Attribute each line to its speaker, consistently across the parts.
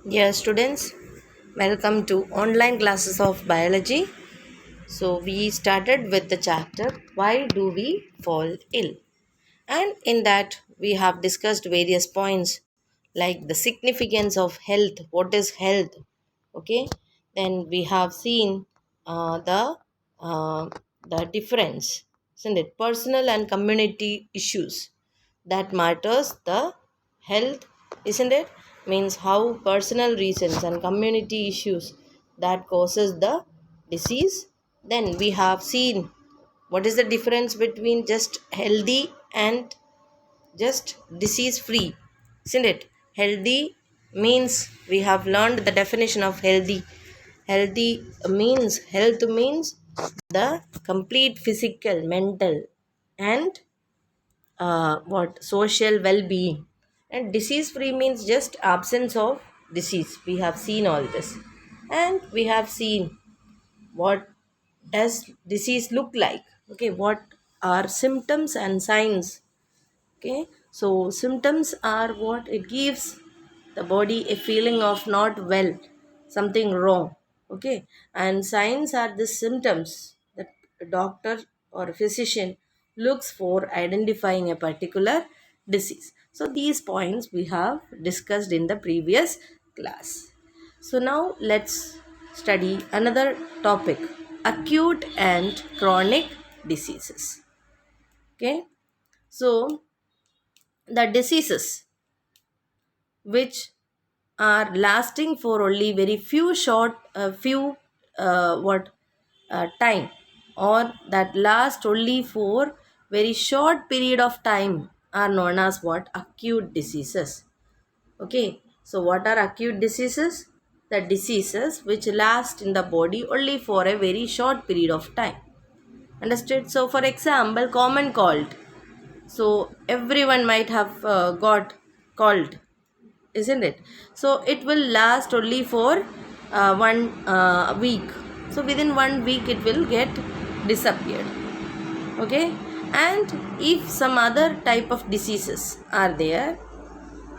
Speaker 1: Dear students, welcome to online classes of biology. So we started with the chapter Why Do We Fall Ill? And in that we have discussed various points like the significance of health, what is health, okay? Then we have seen uh, the uh, the difference, isn't it? Personal and community issues that matters the health, isn't it? Means how personal reasons and community issues that causes the disease. Then we have seen what is the difference between just healthy and just disease free, isn't it? Healthy means we have learned the definition of healthy. Health means the complete physical, mental, and what social well-being. And disease free means just absence of disease. We have seen all this, and we have seen what does disease look like, okay, what are symptoms and signs. Okay, so symptoms are what it gives the body a feeling of not well, something wrong. Okay, and signs are the symptoms that a doctor or a physician looks for identifying a particular disease. So these points we have discussed in the previous class. So now let's study another topic, acute and chronic diseases. Okay, so the diseases which are lasting for only very few short few what time, or that last only for very short period of time, are known as what? Acute diseases. Okay, so what are acute diseases? The diseases which last in the body only for a very short period of time. Understood? So for example, common cold. So everyone might have got cold, isn't it? So it will last only for one week. So within 1 week it will get disappeared. Okay, and if some other type of diseases are there,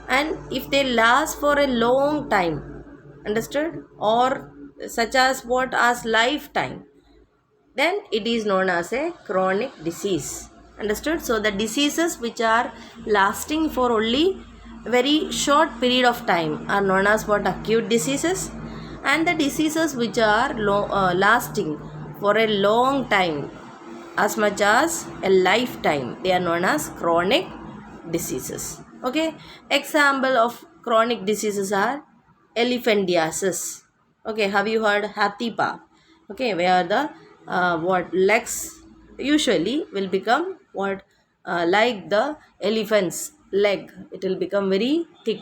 Speaker 1: and if they last for a long time, understood, or such as what, as lifetime, then it is known as a chronic disease. Understood? So the diseases which are lasting for only very short period of time are known as what? Acute diseases. And the diseases which are lasting for a long time, as much as a lifetime, they are known as chronic diseases. Okay, example of chronic diseases are elephantiasis. Okay, have you heard hatipa? Okay, where the what legs usually will become what, like the elephant's leg, it will become very thick.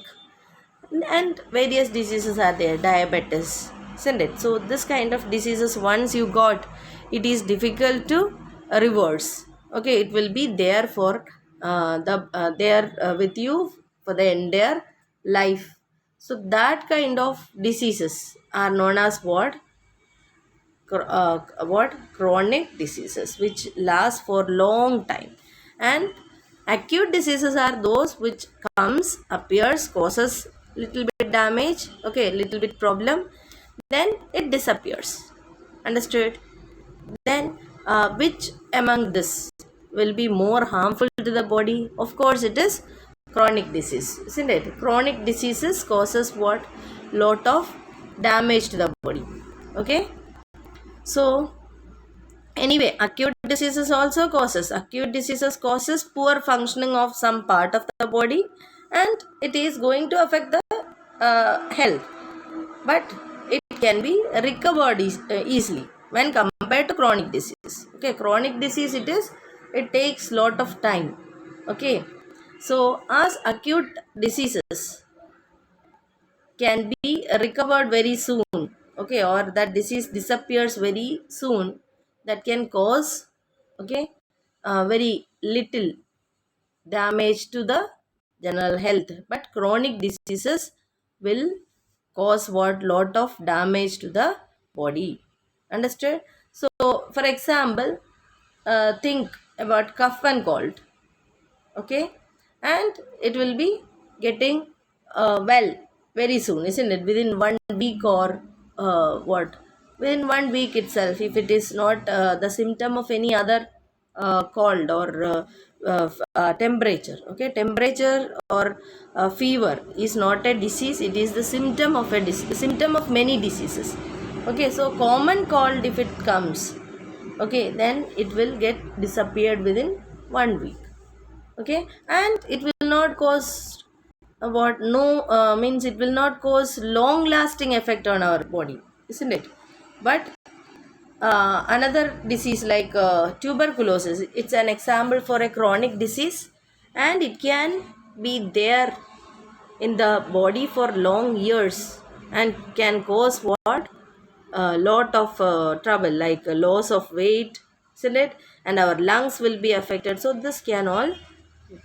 Speaker 1: And various diseases are there, diabetes, isn't it? So this kind of diseases, once you got, it is difficult to reverse. Okay, it will be there for with you for the entire life. So that kind of diseases are known as what chronic diseases which last for long time. And acute diseases are those which comes, appears, causes little bit damage, okay, little bit problem, then it disappears. Understood? Then which among this will be more harmful to the body? Of course it is chronic disease, isn't it? Chronic diseases causes what? Lot of damage to the body. Okay, so anyway, acute diseases causes poor functioning of some part of the body, and it is going to affect the health, but it can be recovered easily when compared to chronic disease. Okay, chronic disease, it takes lot of time. Okay, so as acute diseases can be recovered very soon, okay, or that disease disappears very soon, that can cause, okay, very little damage to the general health. But chronic diseases will cause what? Lot of damage to the body. Understood? So for example, think about cough and cold. Okay, and it will be getting well very soon, isn't it? Within 1 week or what? Within 1 week itself, if it is not the symptom of any other cold or temperature, okay, temperature or fever is not a disease, it is the symptom of a symptom of many diseases. Okay, so common cold, if it comes, okay, then it will get disappeared within 1 week. Okay, and it will not cause what no means it will not cause long lasting effect on our body, isn't it? But another disease like tuberculosis, it's an example for a chronic disease, and it can be there in the body for long years and can cause what a lot of trouble, like loss of weight, isn't it? And our lungs will be affected, so this can all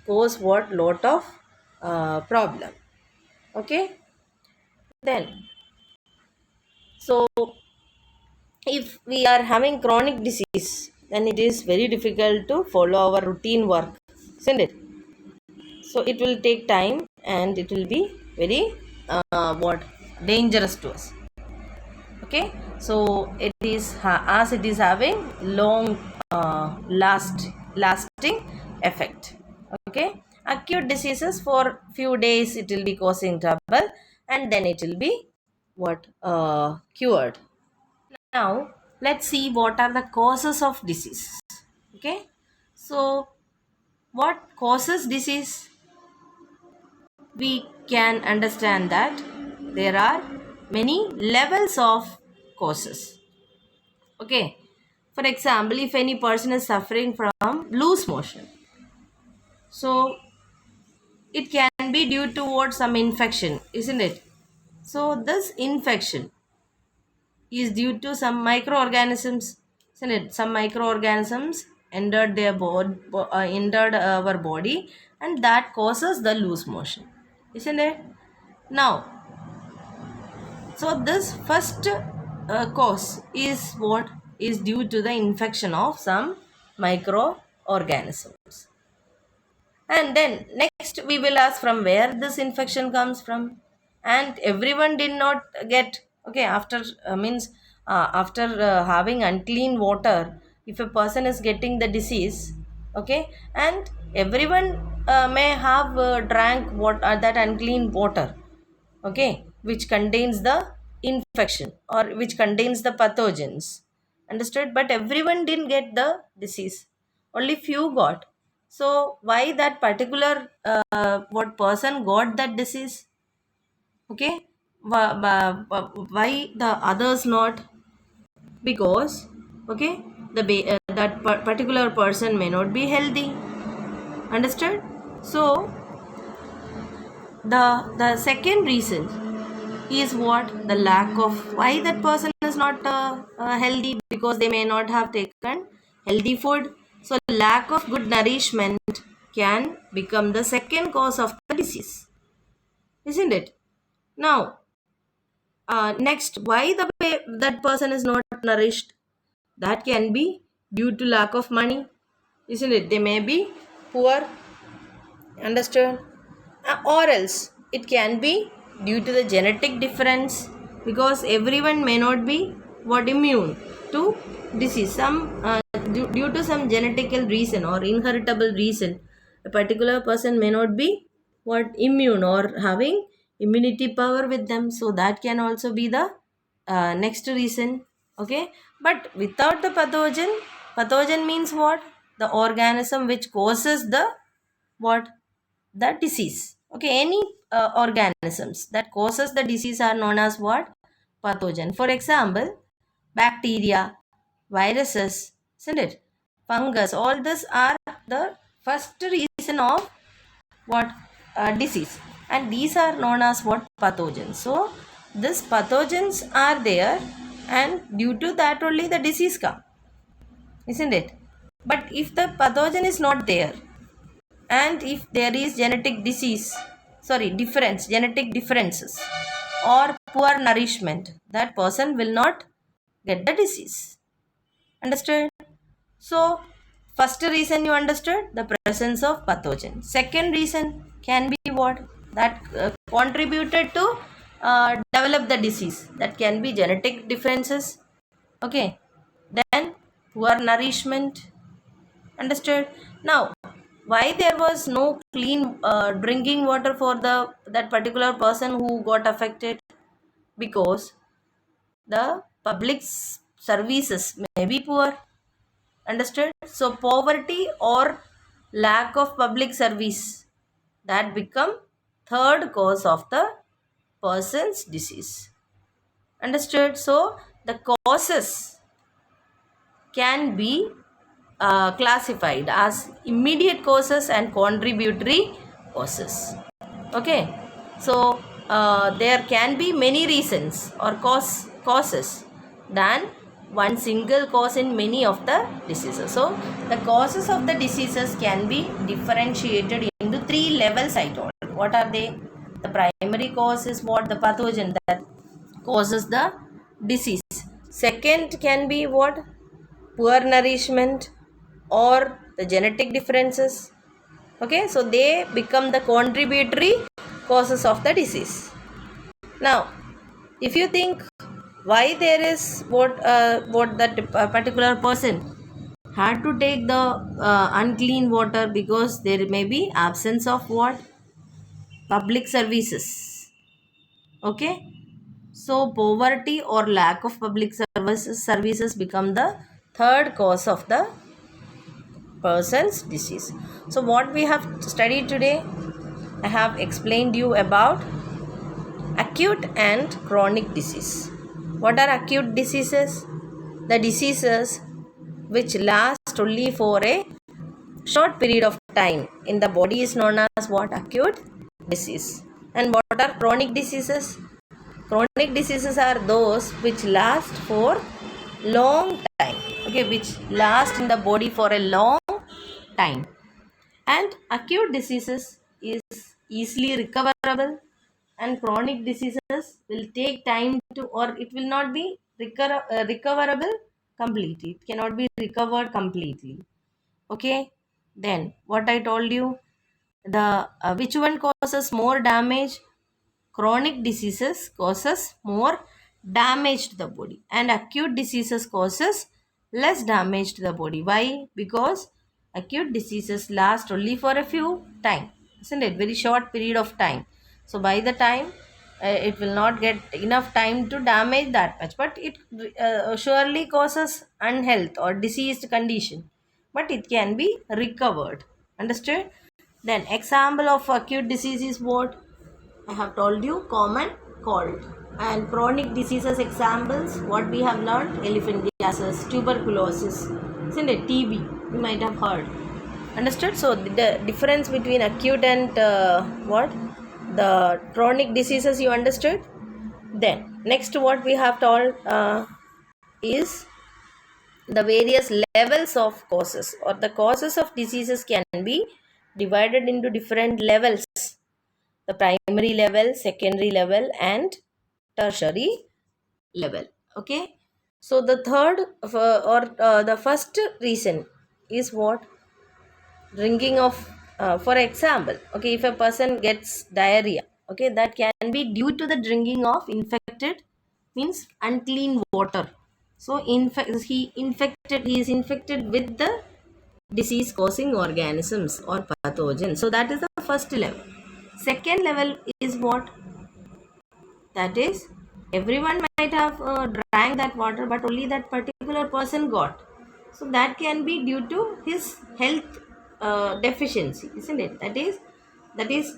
Speaker 1: cause what lot of problem. Okay, then, so if we are having chronic disease, then it is very difficult to follow our routine work, isn't it? So it will take time and it will be very what dangerous to us. Okay, so it is as it is having long lasting effect. Okay, acute diseases for few days it will be causing trouble, and then it will be what cured. Now let's see what are the causes of disease. Okay, so what causes disease? We can understand that there are many levels of causes. Okay, for example, if any person is suffering from loose motion, so it can be due to what some infection, isn't it? So this infection is due to some microorganisms, isn't it? Some microorganisms entered entered our body, and that causes the loose motion, isn't it? Now, so this first cause is what is due to the infection of some microorganisms. And then next we will ask from where this infection comes from. And everyone did not get, okay, after means after having unclean water, if a person is getting the disease, okay, and everyone may have drank what that unclean water, okay, which contains the infection or which contains the pathogens, understood? But everyone didn't get the disease, only few got. So why that particular what person got that disease? Okay, why the others not? Because, okay, that particular person may not be healthy, understood? So the second reason is what the lack of why that person is not healthy, because they may not have taken healthy food. So lack of good nourishment can become the second cause of the disease, isn't it? Now next, why that person is not nourished? That can be due to lack of money, isn't it? They may be poor, understood? Or else it can be due to the genetic difference, because everyone may not be what immune to disease. Some due to some genetical reason or inheritable reason, a particular person may not be what immune or having immunity power with them, so that can also be the next reason. Okay, but without the pathogen means what? The organism which causes the what? The disease. Okay, any organisms that causes the disease are known as what? Pathogen. For example, bacteria, viruses, isn't it? Fungus, all this are the first reason of what? Disease, and these are known as what? Pathogens. So these pathogens are there, and due to that only the disease come, isn't it? But if the pathogen is not there, and if there is genetic differences or poor nourishment, that person will not get the disease, understood? So first reason you understood, the presence of pathogen. Second reason can be what? That contributed to develop the disease. That can be genetic differences. Okay, then poor nourishment. Understood? Now, why there was no clean drinking water for that particular person who got affected? Because the public services may be poor. Understood? So poverty or lack of public service, that become third cause of the person's disease. Understood? So the causes can be classified as immediate causes and contributory causes. Okay, so there can be many reasons or causes than one single cause in many of the diseases. So the causes of the diseases can be differentiated into three levels, I told. What are they? The primary cause is what? The pathogen that causes the disease. Second can be what? Poor nourishment or the genetic differences. Okay, so they become the contributory causes of the disease. Now, if you think why there is what that particular person had to take the unclean water, because there may be absence of what? Public services. Okay, so poverty or lack of public services become the third cause of the person's disease. So what we have studied today, I have explained you about acute and chronic disease. What are acute diseases? The diseases which last only for a short period of time in the body is known as what? Acute disease. And what are chronic diseases? Chronic diseases are those which last for long time. Okay, which last in the body for a long time. And acute diseases is easily recoverable, and chronic diseases will take time to, or it will not be recoverable completely. It cannot be recovered completely. Okay, then what I told you, the which one causes more damage? Chronic diseases causes more damage to the body, and acute diseases causes less damage to the body. Why? Because acute diseases last only for a few time, isn't it? Very short period of time. So by the time it will not get enough time to damage that much, but it surely causes unhealth or diseased condition, but it can be recovered. Understood? Then example of acute disease is what? I have told you, common cold. And chronic diseases examples, what we have learned? Elephantiasis, tuberculosis, isn't it? TB, you might have heard. Understood? So the difference between acute and what? The chronic diseases you understood? Then next what we have told is the various levels of causes, or the causes of diseases can be divided into different levels: the primary level, secondary level, and tertiary level. Okay, so the third the first reason is what? Drinking of for example, okay, if a person gets diarrhea, okay, that can be due to the drinking of infected, means unclean water. So he is infected with the disease causing organisms or pathogens. So that is the first level. Second level is what? That is, everyone might have drank that water, but only that particular person got. So that can be due to his health deficiency, isn't it? That is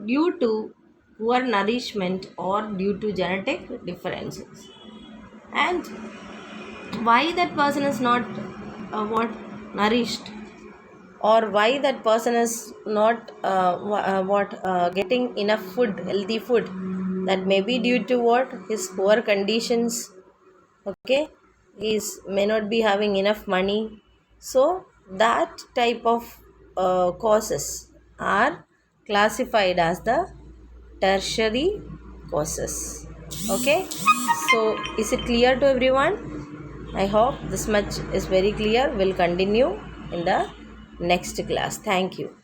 Speaker 1: due to poor nourishment or due to genetic differences. And why that person is not what nourished, or why that person is not getting enough food, healthy food, that may be due to what? His poor conditions. Okay, may not be having enough money. So that type of causes are classified as the tertiary causes. Okay, so is it clear to everyone? I hope this much is very clear. We'll continue in the next class. Thank you.